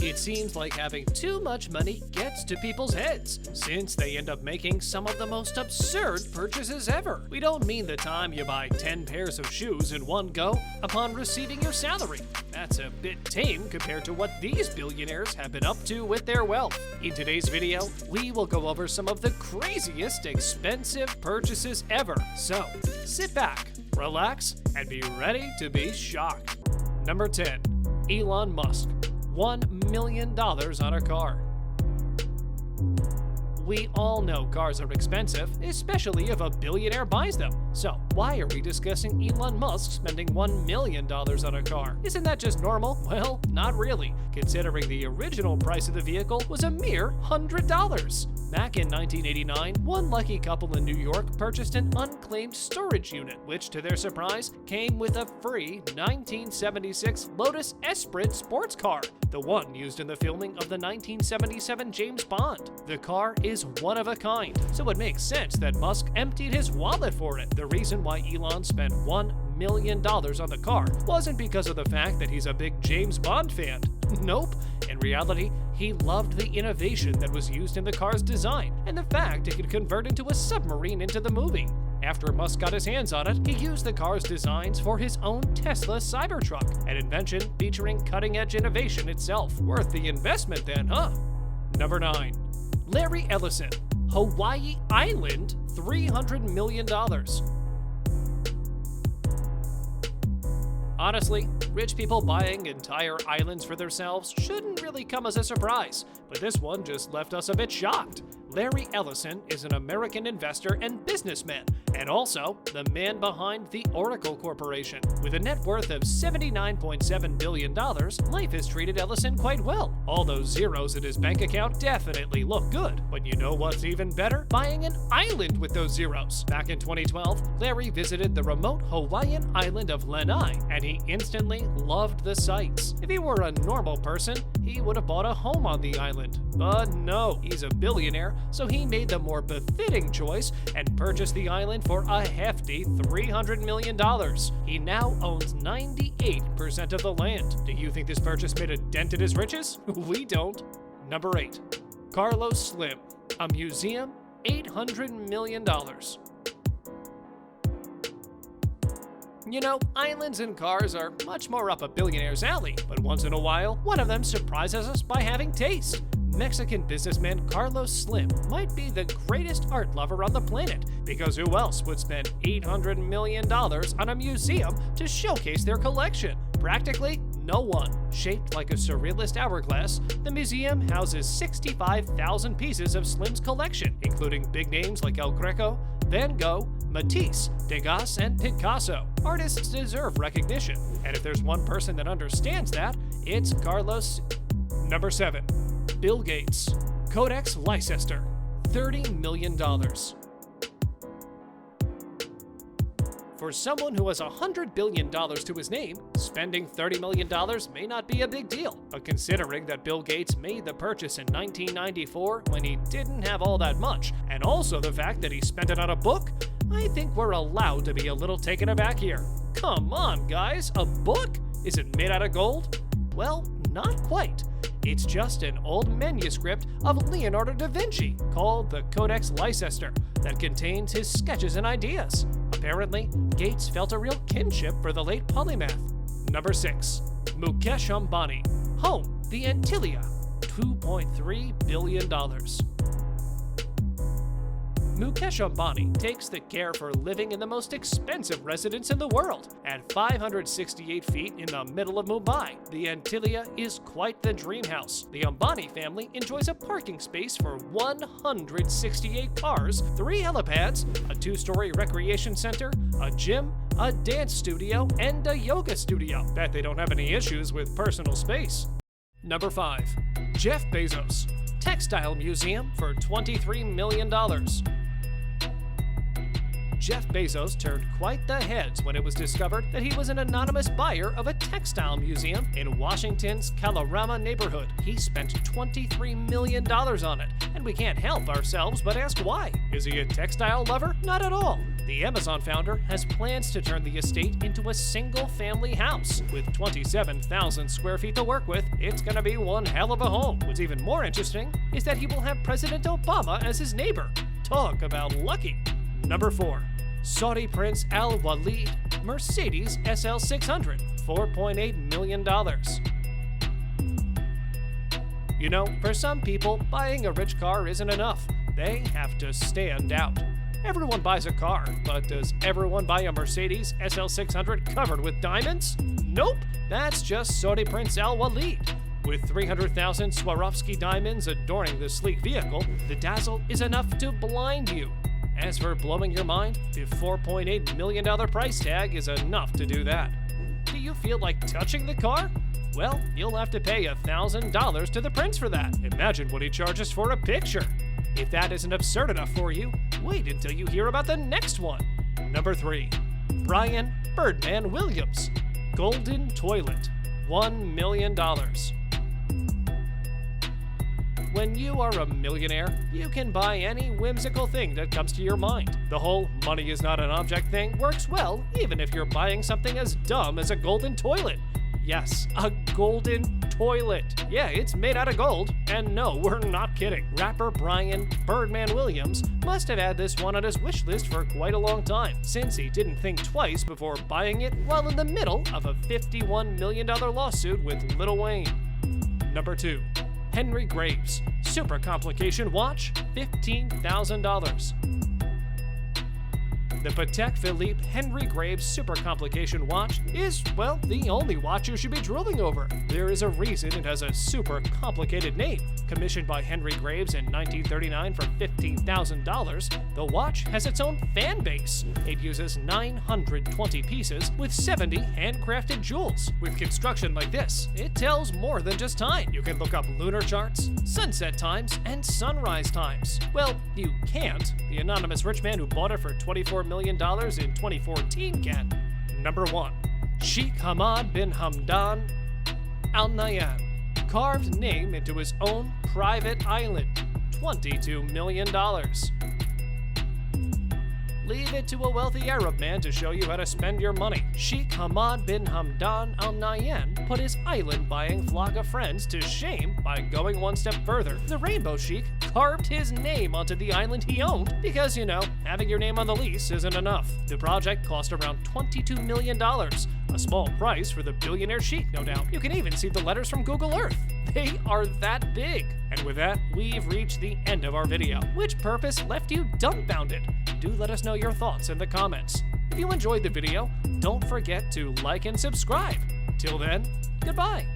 It seems like having too much money gets to people's heads, since they end up making some of the most absurd purchases ever. We don't mean the time you buy 10 pairs of shoes in one go upon receiving your salary. That's a bit tame compared to what these billionaires have been up to with their wealth. In today's video, we will go over some of the craziest expensive purchases ever. So, sit back, relax, and be ready to be shocked. Number 10. Elon Musk. $1 million on a car. We all know cars are expensive, especially if a billionaire buys them. So, why are we discussing Elon Musk spending $1 million on a car? Isn't that just normal? Well, not really, considering the original price of the vehicle was a mere $100. Back in 1989, one lucky couple in New York purchased an unclaimed storage unit, which, to their surprise, came with a free 1976 Lotus Esprit sports car, the one used in the filming of the 1977 James Bond. The car is one of a kind, so it makes sense that Musk emptied his wallet for it. The reason why Elon spent $1 million on the car wasn't because of the fact that he's a big James Bond fan. Nope. In reality, he loved the innovation that was used in the car's design, and the fact it could convert into a submarine into the movie. After Musk got his hands on it, he used the car's designs for his own Tesla Cybertruck, an invention featuring cutting-edge innovation itself. Worth the investment then, huh? Number 9. Larry Ellison. Hawaii Island, $300 million. Honestly, rich people buying entire islands for themselves shouldn't really come as a surprise, but this one just left us a bit shocked. Larry Ellison is an American investor and businessman, and also the man behind the Oracle Corporation. With a net worth of $79.7 billion, life has treated Ellison quite well. All those zeros in his bank account definitely look good, but you know what's even better? Buying an island with those zeros. Back in 2012, Larry visited the remote Hawaiian island of Lanai, and he instantly loved the sights. If he were a normal person, he would have bought a home on the island. But no, he's a billionaire, so he made the more befitting choice and purchased the island for a hefty $300 million. He now owns 98% of the land. Do you think this purchase made a dent in his riches? We don't. Number 8. Carlos Slim. A museum, $800 million. You know, islands and cars are much more up a billionaire's alley, but once in a while, one of them surprises us by having taste. Mexican businessman Carlos Slim might be the greatest art lover on the planet, because who else would spend $800 million on a museum to showcase their collection? Practically no one. Shaped like a surrealist hourglass, the museum houses 65,000 pieces of Slim's collection, including big names like El Greco, Van Gogh, Matisse, Degas, and Picasso. Artists deserve recognition, and if there's one person that understands that, it's Carlos. Number 7. Bill Gates. Codex Leicester, $30 million. For someone who has $100 billion to his name, spending $30 million may not be a big deal. But considering that Bill Gates made the purchase in 1994 when he didn't have all that much, and also the fact that he spent it on a book, I think we're allowed to be a little taken aback here. Come on, guys, a book? Is it made out of gold? Well, not quite. It's just an old manuscript of Leonardo da Vinci called the Codex Leicester that contains his sketches and ideas. Apparently, Gates felt a real kinship for the late polymath. Number 6. Mukesh Ambani. Home, the Antilia, $2.3 billion. Mukesh Ambani takes the care for living in the most expensive residence in the world. At 568 feet in the middle of Mumbai, the Antilia is quite the dream house. The Ambani family enjoys a parking space for 168 cars, 3 helipads, a 2-story recreation center, a gym, a dance studio, and a yoga studio. Bet they don't have any issues with personal space. Number 5. Jeff Bezos. Textile museum for $23 million. Jeff Bezos turned quite the heads when it was discovered that he was an anonymous buyer of a textile museum in Washington's Kalorama neighborhood. He spent $23 million on it, and we can't help ourselves but ask why. Is he a textile lover? Not at all. The Amazon founder has plans to turn the estate into a single-family house. With 27,000 square feet to work with, it's gonna be one hell of a home. What's even more interesting is that he will have President Obama as his neighbor. Talk about lucky. Number 4. Saudi Prince Al Walid Mercedes SL 600, $4.8 million. You know, for some people, buying a rich car isn't enough. They have to stand out. Everyone buys a car, but does everyone buy a Mercedes SL 600 covered with diamonds? Nope, that's just Saudi Prince Al Walid. With 300,000 Swarovski diamonds adorning the sleek vehicle, the dazzle is enough to blind you. As for blowing your mind, the $4.8 million price tag is enough to do that. Do you feel like touching the car? Well, you'll have to pay $1,000 to the prince for that. Imagine what he charges for a picture. If that isn't absurd enough for you, wait until you hear about the next one. Number 3. Brian Birdman Williams, Golden Toilet, $1 million. When you are a millionaire, you can buy any whimsical thing that comes to your mind. The whole money is not an object thing works well even if you're buying something as dumb as a golden toilet. Yes, a golden toilet. Yeah, it's made out of gold. And no, we're not kidding. Rapper Brian Birdman Williams must have had this one on his wish list for quite a long time, since he didn't think twice before buying it while in the middle of a $51 million lawsuit with Lil Wayne. Number 2. Henry Graves, Super Complication Watch, $15,000. The Patek Philippe Henry Graves Super Complication Watch is, well, the only watch you should be drooling over. There is a reason it has a super complicated name. Commissioned by Henry Graves in 1939 for $15,000, the watch has its own fan base. It uses 920 pieces with 70 handcrafted jewels. With construction like this, it tells more than just time. You can look up lunar charts, sunset times, and sunrise times. Well, you can't. The anonymous rich man who bought it for $24 million in 2014 can. Number 1. Sheikh Hamad bin Hamdan Al Nahyan, carved name into his own private island, $22 million. Leave it to a wealthy Arab man to show you how to spend your money. Sheikh Hamad bin Hamdan Al Nahyan put his island-buying flock of friends to shame by going one step further. The Rainbow Sheik carved his name onto the island he owned because, you know, having your name on the lease isn't enough. The project cost around $22 million, a small price for the billionaire Sheik, no doubt. You can even see the letters from Google Earth. They are that big. And with that, we've reached the end of our video. Which purpose left you dumbfounded? Do let us know your thoughts in the comments. If you enjoyed the video, don't forget to like and subscribe. Till then, goodbye.